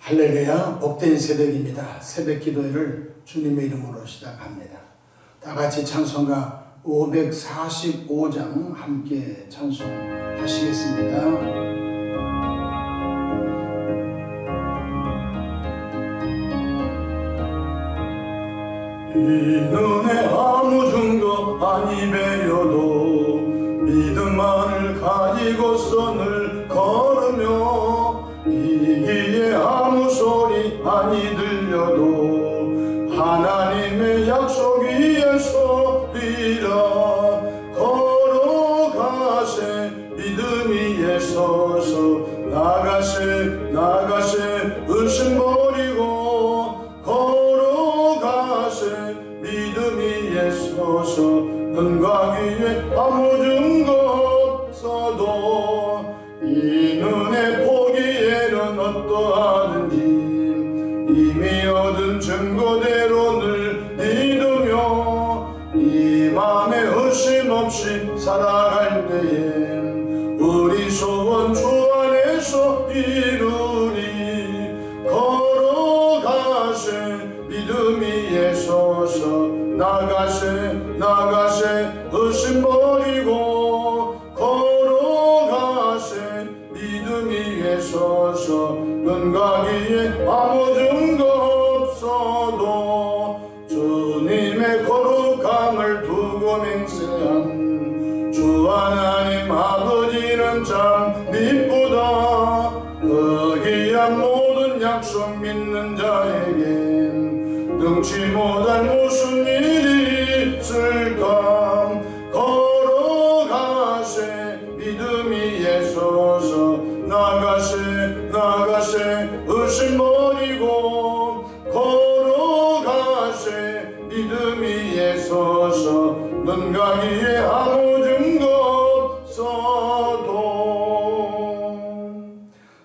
할렐루야, 복된 새벽입니다. 새벽 기도회를 주님의 이름으로 시작합니다. 다 같이 찬송가 545장 함께 찬송하시겠습니다. 이 눈에 아무 증거 아니 배려도 믿음만을 가지고서 늘 걸으며 이기에 아무 소리 아니 들려도 하나님의 약속 위에 서리라. 걸어가세 믿음 위에 서서 나가세 의심 버리고 걸어가세 믿음 위에 서서 눈과 귀에 아무 증거 없어도 이 눈에 보기에는 어떠하든지 이미 얻은 증거대로 늘 믿으며 이 맘에 의심 없이 살아갈 때에 우리 소원 주 안에서 이루리. 걸어가세 믿음 위에 서서 나가세 의심 버리고 걸어가세 믿음 위에 서서 눈과 귀에 아무 증거 없어도 주님의 거룩함을 두고 맹세한 주 하나님 아버지는 참 미쁘다. 그 귀한 모든 약속 믿는 자에겐 능치 못할 무슨 일이 있을까. 걸어가세 믿음 위에 서서 나가세 의심 버리고 걸어가세 믿음 위에 서서 눈과 귀에 아무 증거 없어도.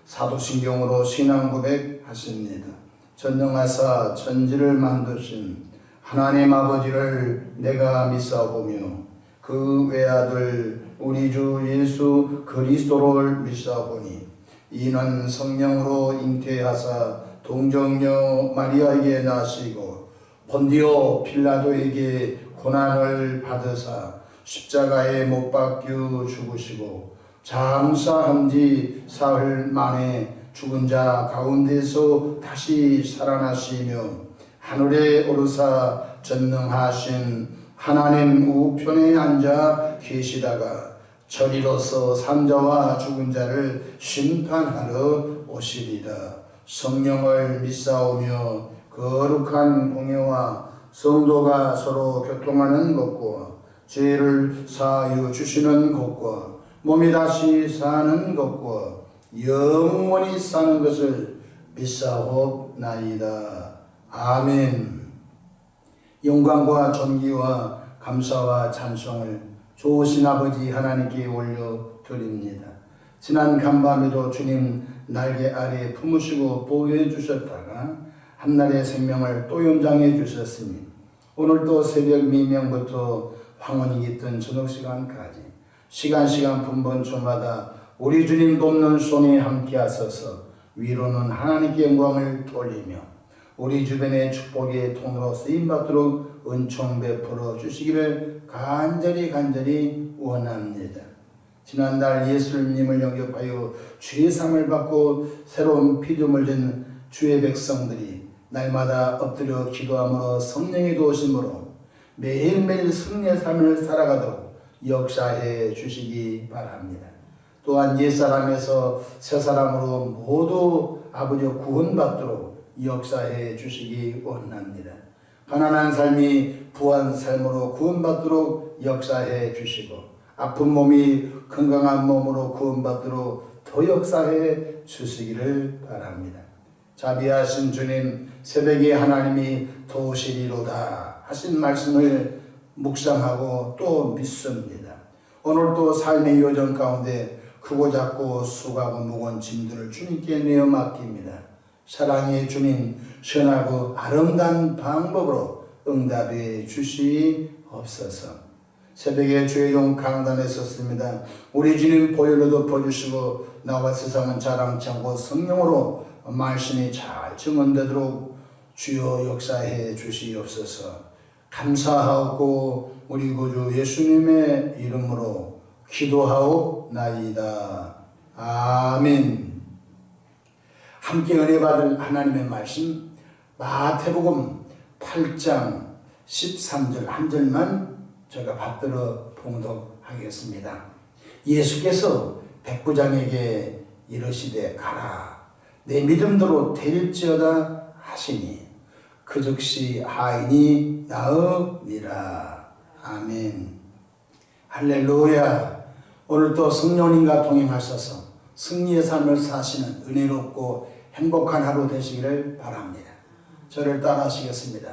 사도신경으로 신앙 고백하십니다. 전능하사 천지를 만드신 하나님 아버지를 내가 믿사오며 그 외아들 우리 주 예수 그리스도를 믿사오니 이는 성령으로 잉태하사 동정녀 마리아에게 나시고 본디오 빌라도에게 고난을 받으사 십자가에 못 박혀 죽으시고 장사한 지 사흘 만에 죽은 자 가운데서 다시 살아나시며 하늘에 오르사 전능하신 하나님 우편에 앉아 계시다가 저리로서 산자와 죽은 자를 심판하러 오시리라. 성령을 믿사오며 거룩한 공예와 성도가 서로 교통하는 것과 죄를 사하여 주시는 것과 몸이 다시 사는 것과 영원히 사는 것을 믿사옵나이다. 아멘. 영광과 존귀와 감사와 찬송을 좋으신 아버지 하나님께 올려드립니다. 지난 간밤에도 주님 날개 아래 품으시고 보호해 주셨다가 한날의 생명을 또 연장해 주셨으니 오늘도 새벽 미명부터 황혼이 깃든 저녁 시간까지 시간 분번초마다 우리 주님 돕는 손에 함께 하소서. 위로는 하나님께 영광을 돌리며 우리 주변의 축복의 통로로 쓰임받도록 은총 베풀어 주시기를 간절히 원합니다. 지난날 예수님을 영접하여 죄사함을 받고 새로운 피조물 된 주의 백성들이 날마다 엎드려 기도함으로 성령의 도우심으로 매일매일 승리의 삶을 살아가도록 역사해 주시기 바랍니다. 또한 옛사람에서 새사람으로 모두 아버지 구원받도록 역사해 주시기 원합니다. 가난한 삶이 부한 삶으로 구원받도록 역사해 주시고 아픈 몸이 건강한 몸으로 구원받도록 더 역사해 주시기를 바랍니다. 자비하신 주님, 새벽에 하나님이 도우시리로다 하신 말씀을 묵상하고 또 믿습니다. 오늘도 삶의 요정 가운데 크고 작고 수고하고 무거운 짐들을 주님께 내어 맡깁니다. 사랑의 주님, 선하고 아름다운 방법으로 응답해 주시옵소서. 새벽에 주의 종 강단에 섰습니다. 우리 주님 보혈로 덮어주시고 나와 세상은 자랑치 않고 성령으로 말씀이 잘 증언되도록 주여 역사해 주시옵소서. 감사하고 우리 구주 예수님의 이름으로 기도하옵나이다. 아멘. 함께 은혜 받을 하나님의 말씀 마태복음 8장 13절 한 절만 제가 받들어 봉독하겠습니다. 예수께서 백부장에게 이르시되 가라 내 믿음대로 될지어다 하시니 그 즉시 하인이 나으니라. 아멘. 할렐루야. 오늘도 성령님과 동행하셔서 승리의 삶을 사시는 은혜롭고 행복한 하루 되시기를 바랍니다. 저를 따라하시겠습니다.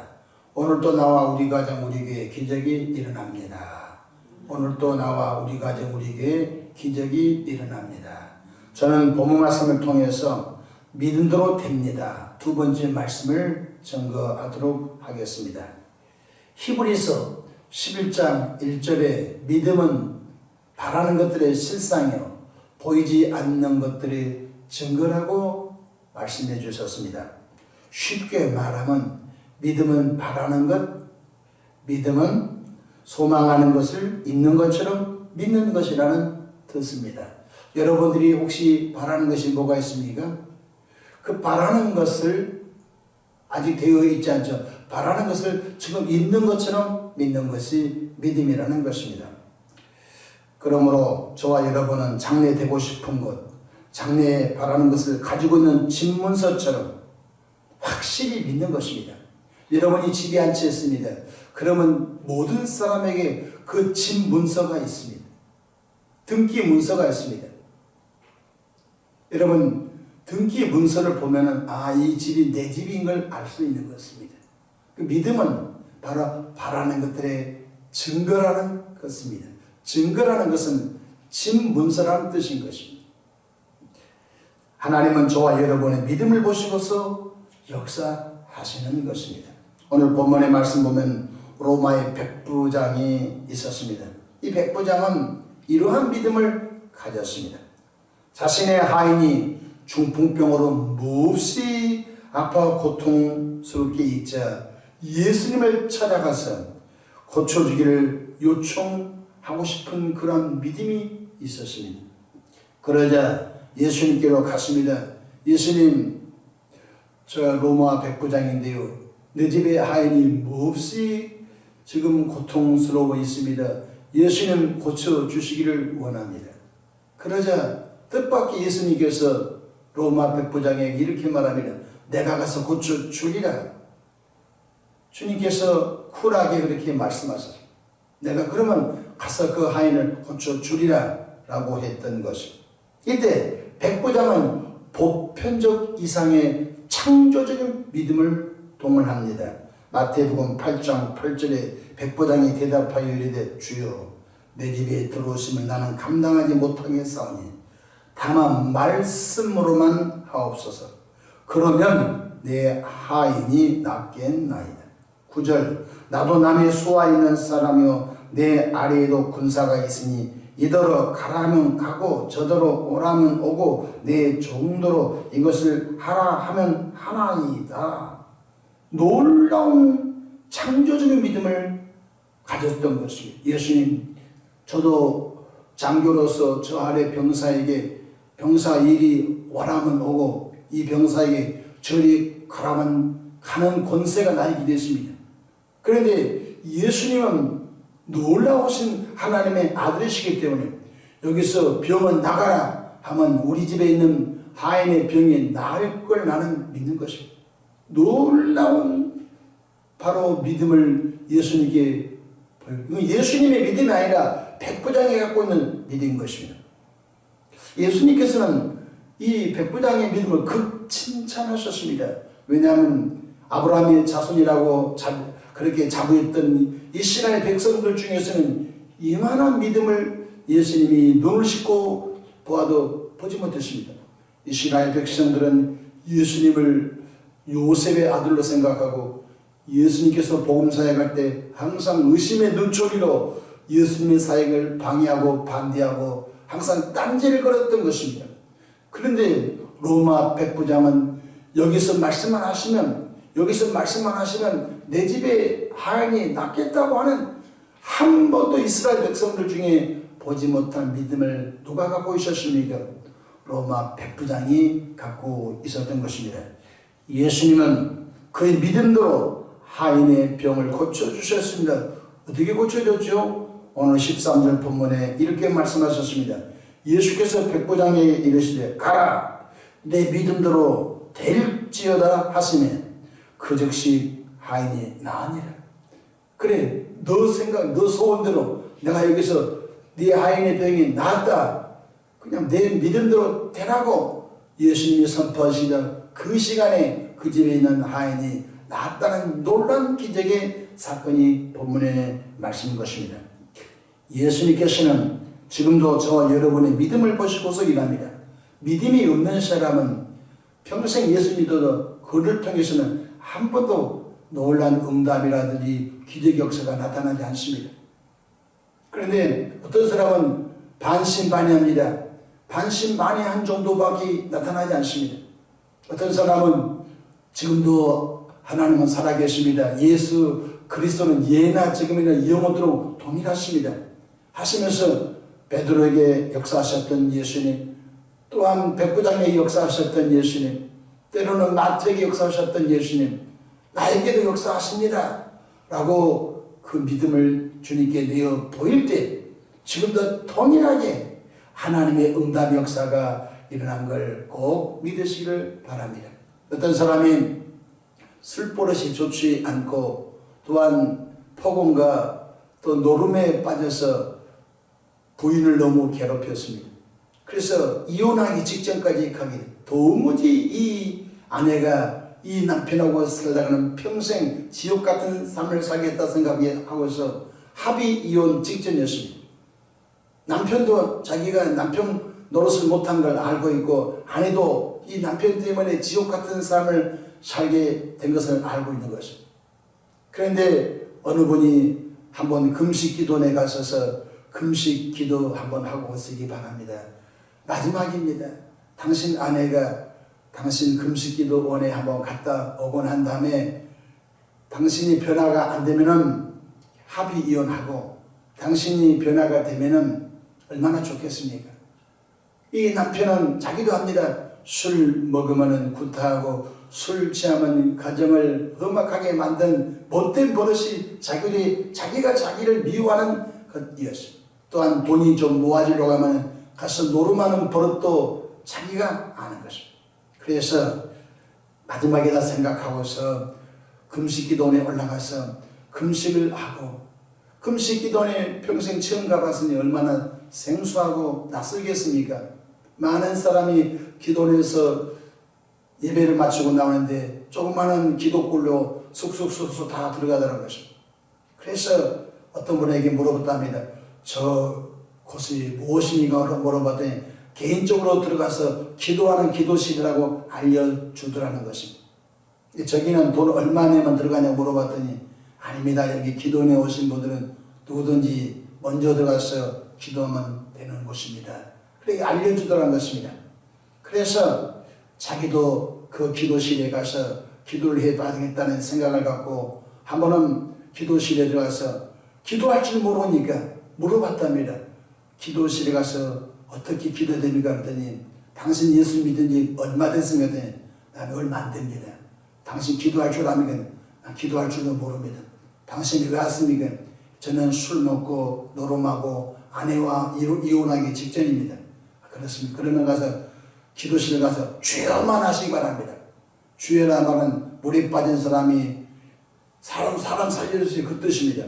오늘도 나와 우리 가정 우리 교회 기적이 일어납니다. 오늘도 나와 우리 가정 우리 교회 기적이 일어납니다. 저는 본문 말씀을 통해서 믿음대로 됩니다. 두 번째 말씀을 증거하도록 하겠습니다. 히브리서 11장 1절에 믿음은 바라는 것들의 실상이요 보이지 않는 것들의 증거라고 말씀해 주셨습니다. 쉽게 말하면 믿음은 바라는 것, 믿음은 소망하는 것을 있는 것처럼 믿는 것이라는 뜻입니다. 여러분들이 혹시 바라는 것이 뭐가 있습니까? 그 바라는 것을 아직 되어 있지 않죠. 바라는 것을 지금 있는 것처럼 믿는 것이 믿음이라는 것입니다. 그러므로 저와 여러분은 장래 되고 싶은 것, 장래에 바라는 것을 가지고 있는 집문서처럼 확실히 믿는 것입니다. 여러분이 집이 한 채 있습니다. 그러면 모든 사람에게 그 집 문서가 있습니다. 등기 문서가 있습니다. 여러분 등기 문서를 보면은 이 집이 내 집인 걸 알 수 있는 것입니다. 그 믿음은 바로 바라는 것들의 증거라는 것입니다. 증거라는 것은 집 문서라는 뜻인 것입니다. 하나님은 저와 여러분의 믿음을 보시고서 역사하시는 것입니다. 오늘 본문의 말씀 보면 로마의 백부장이 있었습니다. 이 백부장은 이러한 믿음을 가졌습니다. 자신의 하인이 중풍병으로 몹시 아파 고통스럽게 있자 예수님을 찾아가서 고쳐주기를 요청하고 싶은 그런 믿음이 있었습니다. 그러자 예수님께로 갔습니다. 예수님, 저 로마 백부장인데요. 내 집에 하인이 몹시 지금 고통스러워 있습니다. 예수님 고쳐주시기를 원합니다. 그러자 뜻밖의 예수님께서 로마 백부장에게 이렇게 말합니다. 내가 가서 고쳐주리라. 주님께서 쿨하게 그렇게 말씀하셨어요. 내가 그러면 가서 그 하인을 고쳐주리라 라고 했던 것입니다. 이때 백부장은 보편적 이상의 창조적인 믿음을 동원합니다. 마태복음 8장 8절에 백부장이 대답하여 이르되 주여 내 집에 들어오심을 나는 감당하지 못하겠사오니 다만 말씀으로만 하옵소서. 그러면 내 하인이 낫겠나이다. 9절 나도 남의 수하 있는 사람이요 내 아래에도 군사가 있으니 이더러 가라면 가고 저더러 오라면 오고 내 정도로 이것을 하라 하면 하나이다. 놀라운 창조적인 믿음을 가졌던 것입니다. 예수님, 저도 장교로서 저 아래 병사에게 병사 일이 오라면 오고 이 병사에게 저리 가라면 가는 권세가 나에게 됐습니다. 그런데 예수님은 놀라우신 하나님의 아들이시기 때문에 여기서 병은 나가라 하면 우리 집에 있는 하인의 병이 나을 걸 나는 믿는 것입니다. 놀라운 바로 믿음을 예수님께 예수님의 믿음이 아니라 백부장이 갖고 있는 믿음인 것입니다. 예수님께서는 이 백부장의 믿음을 극칭찬하셨습니다. 왜냐하면 아브라함의 자손이라고 그렇게 자부했던 이스라엘 백성들 중에서는 이만한 믿음을 예수님이 눈을 씻고 보아도 보지 못했습니다. 이스라엘 백성들은 예수님을 요셉의 아들로 생각하고 예수님께서 복음 사역할 때 항상 의심의 눈초리로 예수님의 사역을 방해하고 반대하고 항상 딴지를 걸었던 것입니다. 그런데 로마 백부장은 여기서 말씀만 하시면 내 집에 하인이 낫겠다고 하는 한 번도 이스라엘 백성들 중에 보지 못한 믿음을 누가 갖고 있었습니까? 로마 백부장이 갖고 있었던 것입니다. 예수님은 그의 믿음대로 하인의 병을 고쳐주셨습니다. 어떻게 고쳐줬죠? 오늘 13절 본문에 이렇게 말씀하셨습니다. 예수께서 백부장에게 이르시되 가라 내 믿음대로 될지어다 하시매 그 즉시 하인이 나으니라. 그래 너 소원대로 내가 여기서 네 하인의 병이 나았다. 그냥 내 믿음대로 되라고 예수님이 선포하시자 그 시간에 그 집에 있는 하인이 나았다는 놀라운 기적의 사건이 본문의 말씀인 것입니다. 예수님께서는 지금도 저와 여러분의 믿음을 보시고서 일합니다. 믿음이 없는 사람은 평생 예수 믿어도 그를 통해서는 한 번도 놀란 응답이라든지 기적 역사가 나타나지 않습니다. 그런데 어떤 사람은 반신반의합니다. 반신반의한 정도밖에 나타나지 않습니다. 어떤 사람은 지금도 하나님은 살아계십니다. 예수 그리스도는 예나 지금이나 영원토록 동일하십니다. 하시면서 베드로에게 역사하셨던 예수님, 또한 백부장에게 역사하셨던 예수님, 때로는 마태에게 역사하셨던 예수님, 나에게도 역사하십니다 라고 그 믿음을 주님께 내어 보일 때 지금도 동일하게 하나님의 응답 역사가 일어난 걸 꼭 믿으시기를 바랍니다. 어떤 사람이 술버릇이 좋지 않고 또한 폭언과 또 노름에 빠져서 부인을 너무 괴롭혔습니다. 그래서 이혼하기 직전까지 가게 도무지 이 아내가 이 남편하고 살다가는 평생 지옥 같은 삶을 살겠다 생각하고서 합의 이혼 직전이었습니다. 남편도 자기가 남편 노릇을 못한 걸 알고 있고 아내도 이 남편 때문에 지옥 같은 삶을 살게 된 것을 알고 있는 것입니다. 그런데 어느 분이 한번 금식 기도원에 가셔서 금식 기도 한번 하고 오시기 바랍니다. 마지막입니다. 당신 아내가 당신 금식 기도원에 한번 갔다 오고 난 다음에 당신이 변화가 안 되면은 합의 이혼하고 당신이 변화가 되면은 얼마나 좋겠습니까? 이 남편은 자기도 합니다. 술 먹으면은 구타하고 술 취하면 가정을 험악하게 만든 못된 버릇이 자기가 자기를 미워하는 것이었습니다. 또한 돈이 좀 모아지려고 하면 가서 노름하는 버릇도 자기가 아는 것입니다. 그래서 마지막에다 생각하고서 금식기도원에 올라가서 금식을 하고 금식기도원에 평생 처음 가봤으니 얼마나 생소하고 낯설겠습니까? 많은 사람이 기도원에서 예배를 마치고 나오는데 조그마한 기도굴로 쑥쑥쑥쑥 다 들어가더라는 것입니다. 그래서 어떤 분에게 물어봤답니다. 저 곳이 무엇입니까? 물어봤더니 개인적으로 들어가서 기도하는 기도실이라고 알려주더라는 것입니다. 저기는 돈 얼마 내면 들어가냐고 물어봤더니 아닙니다. 여기 기도원에 오신 분들은 누구든지 먼저 들어가서 기도하면 되는 곳입니다. 그렇게 알려주더라는 것입니다. 그래서 자기도 그 기도실에 가서 기도를 해봐야 되겠다는 생각을 갖고 한 번은 기도실에 들어가서 기도할 줄 모르니까 물어봤답니다. 기도실에 가서 어떻게 기도됩니까? 그랬더니 당신 예수 믿은 지 얼마 됐습니까? 그랬더니 나는 얼마 안 됩니다. 당신 기도할 줄 압니까? 난 기도할 줄도 모릅니다. 당신이 왜 왔습니까? 저는 술 먹고 노름하고 아내와 이혼하기 직전입니다. 그렇습니다. 그러면 가서 기도실에 가서 주여만 하시기 바랍니다. 주여라 말은 물에 빠진 사람이 사람 살려주세요 그 뜻입니다.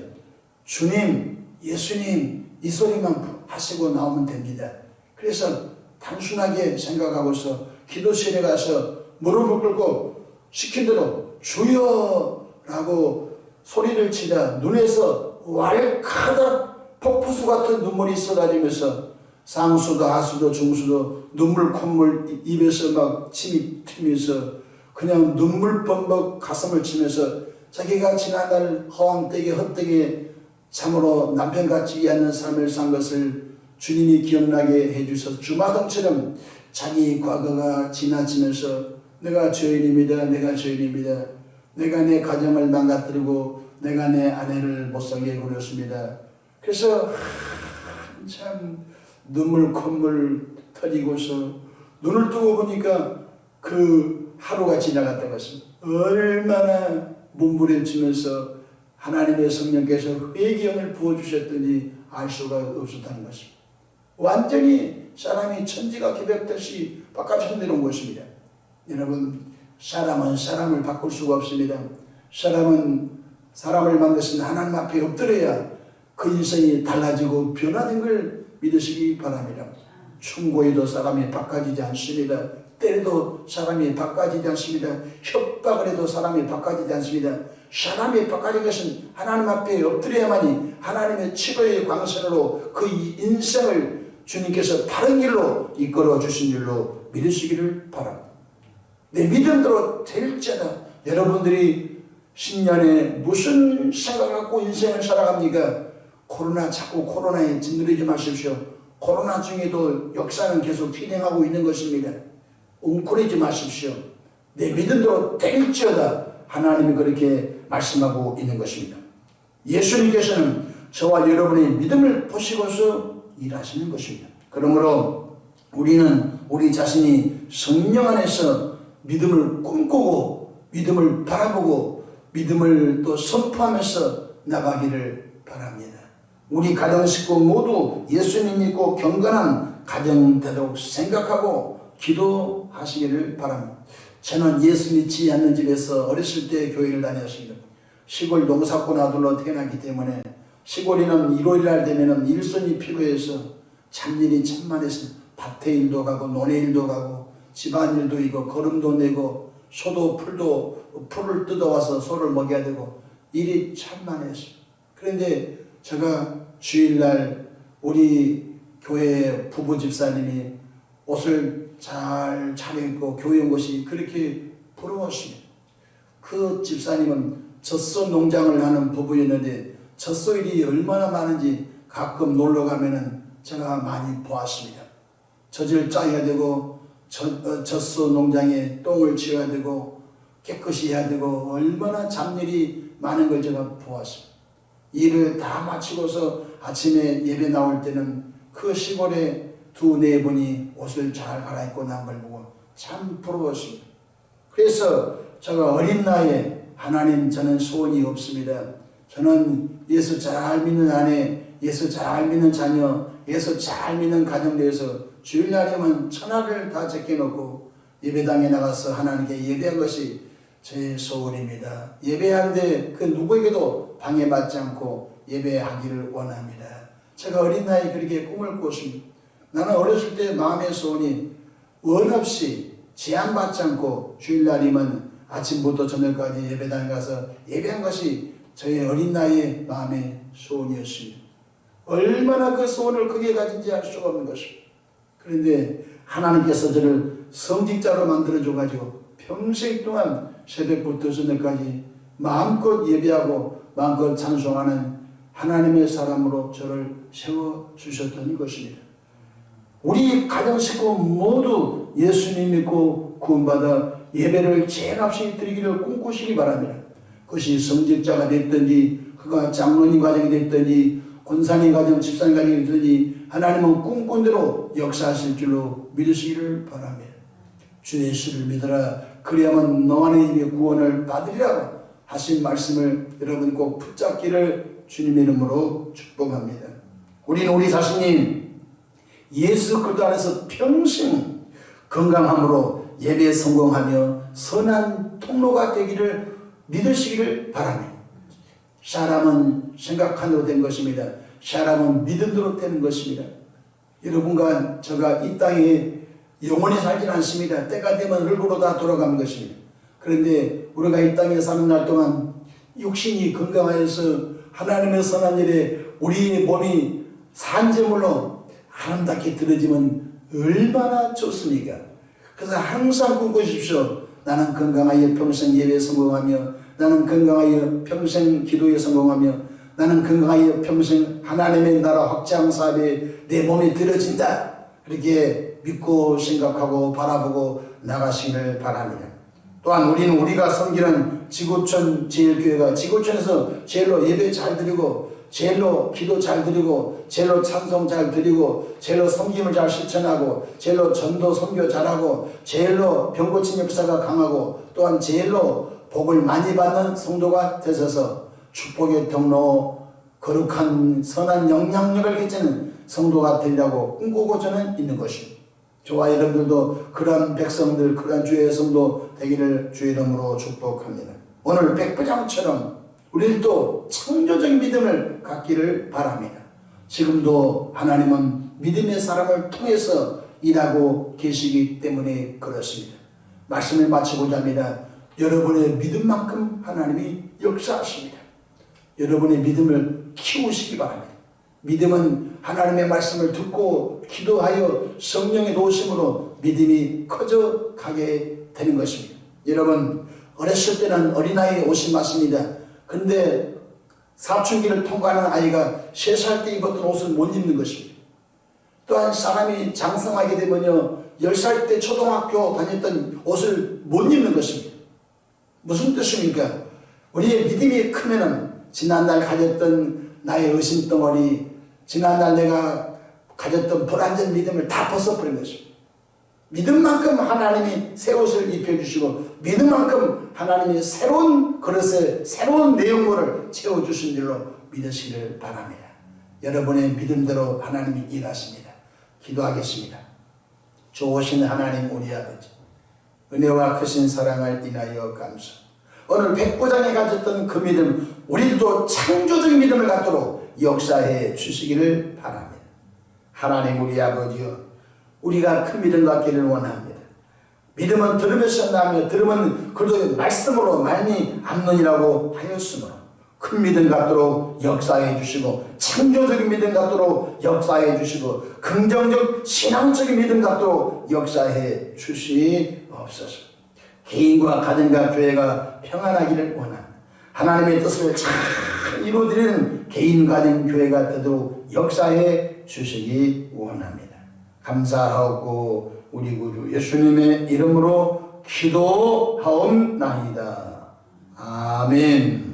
주님, 예수님 이 소리만 하시고 나오면 됩니다. 그래서 단순하게 생각하고서 기도실에 가서 무릎을 꿇고 시킨 대로 주여라고 소리를 치자 눈에서 왈칵하다 폭포수 같은 눈물이 쏟아지면서 상수도 하수도 중수도 눈물 콧물 입에서 막 침이 튀면서 그냥 눈물 범벅 가슴을 치면서 자기가 지난날 허황되게 헛되게 참으로 남편 같지 않는 삶을 산 것을 주님이 기억나게 해주셔서 주마등처럼 자기 과거가 지나치면서 내가 죄인입니다. 내가 죄인입니다. 내가 내 가정을 망가뜨리고 내가 내 아내를 못살게 해버렸습니다. 그래서 참 눈물 콧물 터지고서 눈을 뜨고 보니까 그 하루가 지나갔던 것입니다. 얼마나 몸부림치면서 하나님의 성령께서 회개형을 부어주셨더니 알 수가 없었다는 것입니다. 완전히 사람이 천지가 개벽듯이 바깥으로 내려온 것입니다. 여러분, 사람은 사람을 바꿀 수가 없습니다. 사람은 사람을 만드신 하나님 앞에 엎드려야 그 인생이 달라지고 변화된 걸 믿으시기 바랍니다. 충고에도 사람이 바꿔지지 않습니다. 때려도 사람이 바꿔지지 않습니다. 협박을 해도 사람이 바꿔지지 않습니다. 사람이 바꿔진 것은 하나님 앞에 엎드려야만이 하나님의 치료의 광선으로 그 인생을 주님께서 바른 길로 이끌어 주신 줄로 믿으시기를 바랍니다. 내 믿음대로 될지어다. 여러분들이 신년에 무슨 생각을 갖고 인생을 살아갑니까? 자꾸 코로나에 짓누르지 마십시오. 코로나 중에도 역사는 계속 진행하고 있는 것입니다. 웅크리지 마십시오. 내 믿음대로 될지어다. 하나님이 그렇게 말씀하고 있는 것입니다. 예수님께서는 저와 여러분의 믿음을 보시고서 일하시는 것입니다. 그러므로 우리는 우리 자신이 성령 안에서 믿음을 꿈꾸고 믿음을 바라보고 믿음을 또 선포하면서 나가기를 바랍니다. 우리 가정 식구 모두 예수님 믿고 경건한 가정 되도록 생각하고 기도하시기를 바랍니다. 저는 예수 믿지 않는 집에서 어렸을 때 교회를 다녔습니다. 시골 농사꾼 아들로 태어났기 때문에 시골에는 일요일날 되면 일손이 필요해서 잡일이 참 많았습니다. 밭에 일도 가고 논에 일도 가고 집안일도 이고 거름도 내고 소도 풀을 뜯어와서 소를 먹여야 되고 일이 참 많았습니다. 그런데 제가 주일날 우리 교회 부부 집사님이 옷을 잘 차려입고 교회 온 것이 그렇게 부러웠습니다. 그 집사님은 젖소 농장을 하는 부부였는데 젖소일이 얼마나 많은지 가끔 놀러 가면은 제가 많이 보았습니다. 젖을 짜야 되고 젖소 농장에 똥을 치워야 되고 깨끗이 해야 되고 얼마나 잡일이 많은 걸 제가 보았습니다. 일을 다 마치고서 아침에 예배 나올 때는 그 시골에 2-4분이 옷을 잘 갈아입고 나온 걸 보고 참 부러웠습니다. 그래서 제가 어린 나이에 하나님 저는 소원이 없습니다. 저는 예수 잘 믿는 아내, 예수 잘 믿는 자녀, 예수 잘 믿는 가정 내에서 주일날이면 천하를 다 제껴놓고 예배당에 나가서 하나님께 예배한 것이 제 소원입니다. 예배하는데 그 누구에게도 방해받지 않고 예배하기를 원합니다. 제가 어린 나이에 그렇게 꿈을 꿨습니다. 나는 어렸을 때 마음의 소원이 원 없이 제한받지 않고 주일날이면 아침부터 저녁까지 예배당에 가서 예배한 것이 저의 어린 나이의 마음의 소원이었습니다. 얼마나 그 소원을 크게 가진지 알 수가 없는 것입니다. 그런데 하나님께서 저를 성직자로 만들어줘가지고 평생 동안 새벽부터 저녁까지 마음껏 예배하고 마음껏 찬송하는 하나님의 사람으로 저를 세워주셨던 것입니다. 우리 가정 식구 모두 예수님 믿고 구원받아 예배를 죄값이 드리기를 꿈꾸시기 바랍니다. 그것이 성직자가 됐든지 그가 장로님 가정이 됐든지 권사님 가정, 집사님 가정이 됐든지 하나님은 꿈꾼 대로 역사하실 줄로 믿으시기를 바랍니다. 주 예수를 믿어라. 그래야만 너 안에 집의 구원을 받으리라고 하신 말씀을 여러분 꼭 붙잡기를 주님의 이름으로 축복합니다. 우리는 우리 자신이 예수 그리스도 안에서 평생 건강함으로 예배에 성공하며 선한 통로가 되기를 믿으시기를 바랍니다. 사람은 생각한대로 된 것입니다. 사람은 믿음대로 되는 것입니다. 여러분과 제가 이 땅에 영원히 살지는 않습니다. 때가 되면 얼굴로 다 돌아가는 것입니다. 그런데 우리가 이 땅에 사는 날 동안 육신이 건강하여서 하나님의 선한 일에 우리 몸이 산재물로 아름답게 들어지면 얼마나 좋습니까? 그래서 항상 꿈꾸십시오. 나는 건강하여 평생 예배에 성공하며 나는 건강하여 평생 기도에 성공하며 나는 건강하여 평생 하나님의 나라 확장 사업에 내 몸이 들어진다. 그렇게 믿고 생각하고 바라보고 나가시기를 바랍니다. 또한 우리는 우리가 섬기는 지구촌 제일교회가 지구촌에서 제일로 예배 잘 드리고 제일로 기도 잘 드리고 제일로 찬송 잘 드리고 제일로 섬김을 잘 실천하고 제일로 전도 선교 잘하고 제일로 병 고친 역사가 강하고 또한 제일로 복을 많이 받는 성도가 되셔서 축복의 통로 거룩한 선한 영향력을 끼치는 성도가 되리라고 꿈꾸고 저는 있는 것입니다. 저와 여러분들도 그러한 백성들, 그러한 주의 성도 되기를 주의 이름으로 축복합니다. 오늘 백부장처럼 우리도 창조적 믿음을 갖기를 바랍니다. 지금도 하나님은 믿음의 사람을 통해서 일하고 계시기 때문에 그렇습니다. 말씀을 마치고자 합니다. 여러분의 믿음만큼 하나님이 역사하십니다. 여러분의 믿음을 키우시기 바랍니다. 믿음은 하나님의 말씀을 듣고 기도하여 성령의 도우심으로 믿음이 커져가게 되는 것입니다. 여러분, 어렸을 때는 어린아이의 옷이 맞습니다. 근데 사춘기를 통과하는 아이가 3살 때 입었던 옷을 못 입는 것입니다. 또한 사람이 장성하게 되면요 10살 때 초등학교 다녔던 옷을 못 입는 것입니다. 무슨 뜻입니까? 우리의 믿음이 크면은 지난날 가졌던 나의 의심덩어리, 지난날 내가 가졌던 불완전 믿음을 다 벗어버린 것입니다. 믿음만큼 하나님이 새 옷을 입혀주시고 믿음만큼 하나님이 새로운 그릇에 새로운 내용물을 채워주신 줄로 믿으시기를 바랍니다. 여러분의 믿음대로 하나님이 일하십니다. 기도하겠습니다. 좋으신 하나님 우리 아버지, 은혜와 크신 사랑을 인하여 감사. 오늘 백부장이 가졌던 그 믿음, 우리도 창조적 믿음을 갖도록 역사해 주시기를 바랍니다. 하나님 우리 아버지여, 우리가 큰 믿음 갖기를 원합니다. 믿음은 들으면서 나며 들으면 그래도 말씀으로 말미 암론이라고 하였으므로 큰 믿음 갖도록 역사해 주시고 창조적인 믿음 갖도록 역사해 주시고 긍정적 신앙적인 믿음 갖도록 역사해 주시옵소서. 개인과 가정과 교회가 평안하기를 원합니다. 하나님의 뜻을 잘 이루어드리는 개인 가정 교회가 되도록 역사해 주시기 원합니다. 감사하고 우리 구주 예수님의 이름으로 기도하옵나이다. 아멘.